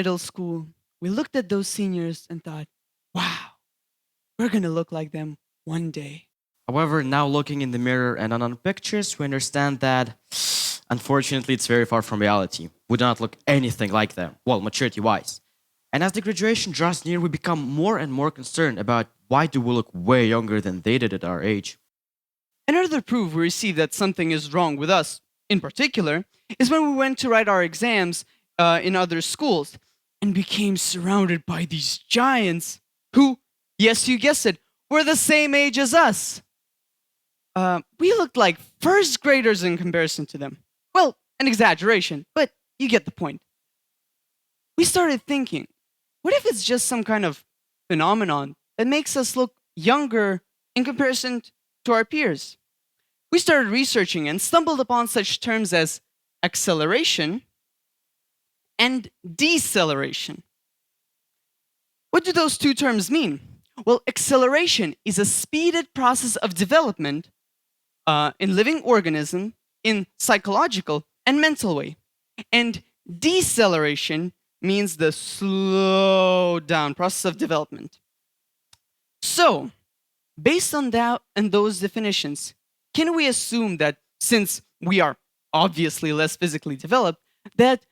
middle school, we looked at those seniors and thought, wow, we're going to look like them one day. However, now looking in the mirror and on pictures, we understand that unfortunately it's very far from reality. We do not look anything like them, well, maturity wise. And as the graduation draws near, we become more and more concerned about why do we look way younger than they did at our age. Another proof we receive that something is wrong with us, in particular, is when we went to write our exams in other schools and became surrounded by these giants who, yes, you guessed it, were the same age as us. We looked like first graders in comparison to them. Well, an exaggeration, but you get the point. We started thinking, what if it's just some kind of phenomenon that makes us look younger in comparison to our peers? We started researching and stumbled upon such terms as acceleration and deceleration. What do those two terms mean? Well, acceleration is a speeded process of development in living organism in psychological and mental way. And deceleration means the slow down process of development. So, based on that and those definitions, can we assume that since we are obviously less physically developed, that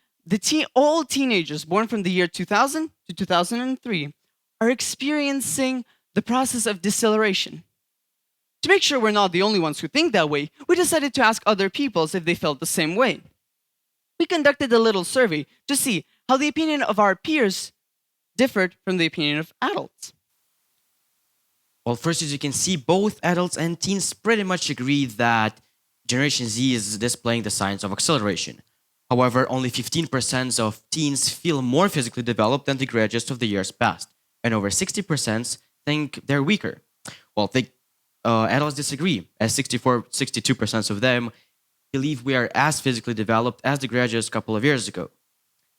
all teenagers born from the year 2000 to 2003 are experiencing the process of deceleration? To make sure we're not the only ones who think that way, we decided to ask other peoples if they felt the same way. We conducted a little survey to see how the opinion of our peers differed from the opinion of adults. Well, first, as you can see, both adults and teens pretty much agree that Generation Z is displaying the signs of acceleration. However, only 15% of teens feel more physically developed than the graduates of the years past, and over 60% think they're weaker. Well, adults disagree, as 62% of them believe we are as physically developed as the graduates a couple of years ago.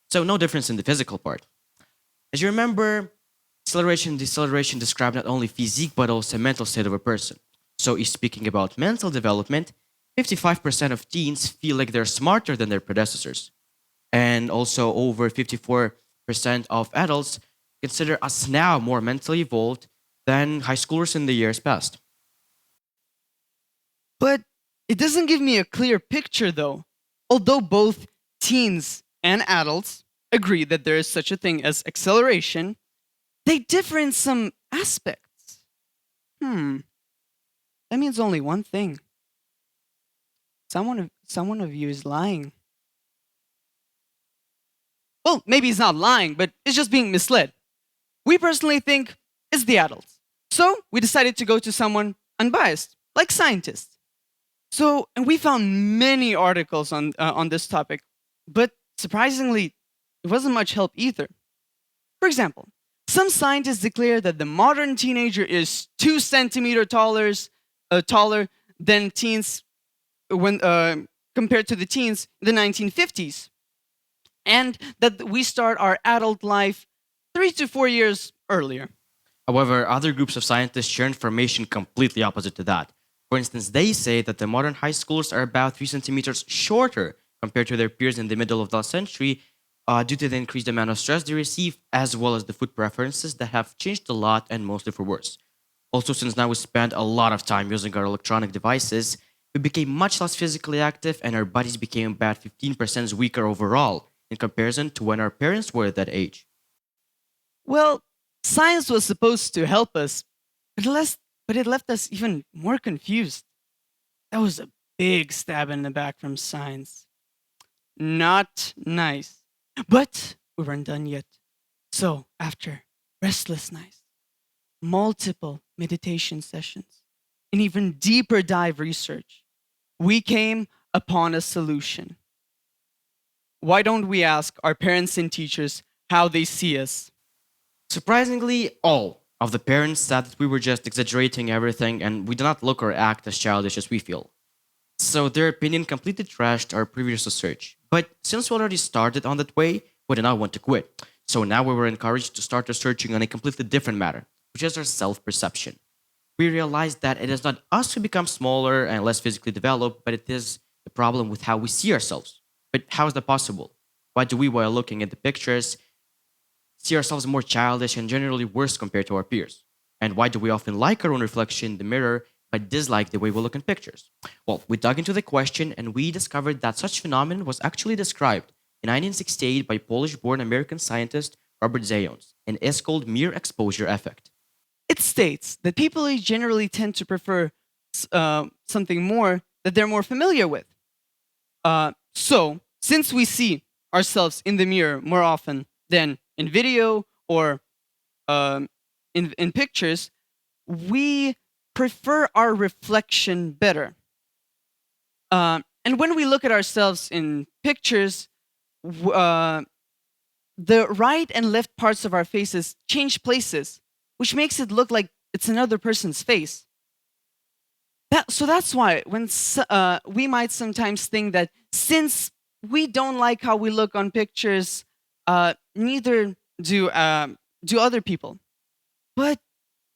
So no difference in the physical part. As you remember, acceleration and deceleration describe not only physique but also mental state of a person. So if speaking about mental development, 55% of teens feel like they're smarter than their predecessors. And also over 54% of adults consider us now more mentally evolved than high schoolers in the years past. But it doesn't give me a clear picture though. Although both teens and adults agree that there is such a thing as acceleration, they differ in some aspects. That means only one thing. Someone of you is lying. Well, maybe he's not lying, but it's just being misled. We personally think it's the adults. So we decided to go to someone unbiased, like scientists. And we found many articles on this topic, but surprisingly, it wasn't much help either. For example, some scientists declare that the modern teenager is 2 centimeters taller than teens when compared to the teens in the 1950s, and that we start our adult life 3 to 4 years earlier. However, other groups of scientists share information completely opposite to that. For instance, they say that the modern high schoolers are about 3 centimeters shorter compared to their peers in the middle of the century due to the increased amount of stress they receive, as well as the food preferences that have changed a lot and mostly for worse. Also, since now we spend a lot of time using our electronic devices, we became much less physically active and our bodies became about 15% weaker overall in comparison to when our parents were at that age. Well, science was supposed to help us, but it left us even more confused. That was a big stab in the back from science. Not nice. But we weren't done yet. So, after restless nights, multiple meditation sessions, and even deeper dive research, we came upon a solution. Why don't we ask our parents and teachers how they see us? Surprisingly, all of the parents said that we were just exaggerating everything and we do not look or act as childish as we feel. So their opinion completely trashed our previous research. But since we already started on that way, we did not want to quit. So now we were encouraged to start researching on a completely different matter, which is our self-perception. We realized that it is not us who become smaller and less physically developed, but it is the problem with how we see ourselves. But how is that possible? Why do we, while looking at the pictures, see ourselves more childish and generally worse compared to our peers? And why do we often like our own reflection in the mirror but dislike the way we look in pictures? Well, we dug into the question and we discovered that such phenomenon was actually described in 1968 by Polish-born American scientist Robert Zając and is called mere exposure effect. It states that people generally tend to prefer something more that they're more familiar with. So, since we see ourselves in the mirror more often than in video or in pictures, we prefer our reflection better. And when we look at ourselves in pictures, the right and left parts of our faces change places, which makes it look like it's another person's face. So that's why when we might sometimes think that since we don't like how we look on pictures, neither do other people. But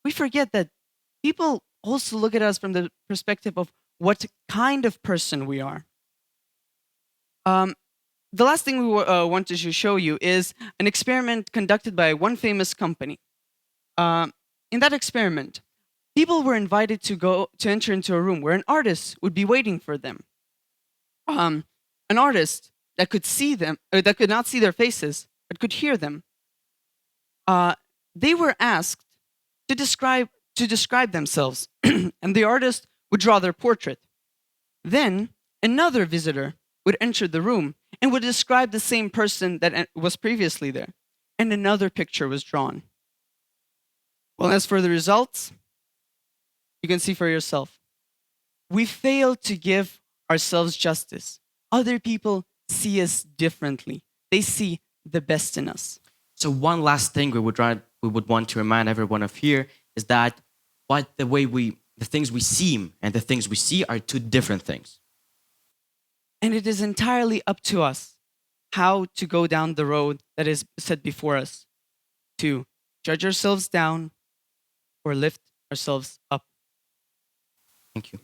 we forget that people also look at us from the perspective of what kind of person we are. The last thing we wanted to show you is an experiment conducted by one famous company. In that experiment, people were invited to enter into a room where an artist would be waiting for them. An artist that could see them, or that could not see their faces, but could hear them. They were asked to describe themselves, and the artist would draw their portrait. Then another visitor would enter the room and would describe the same person that was previously there, and another picture was drawn. Well, as for the results, you can see for yourself. We fail to give ourselves justice. Other people see us differently. They see the best in us. So one last thing we would want to remind everyone of here is that the things we seem and the things we see are two different things. And it is entirely up to us how to go down the road that is set before us, to judge ourselves down or lift ourselves up. Thank you.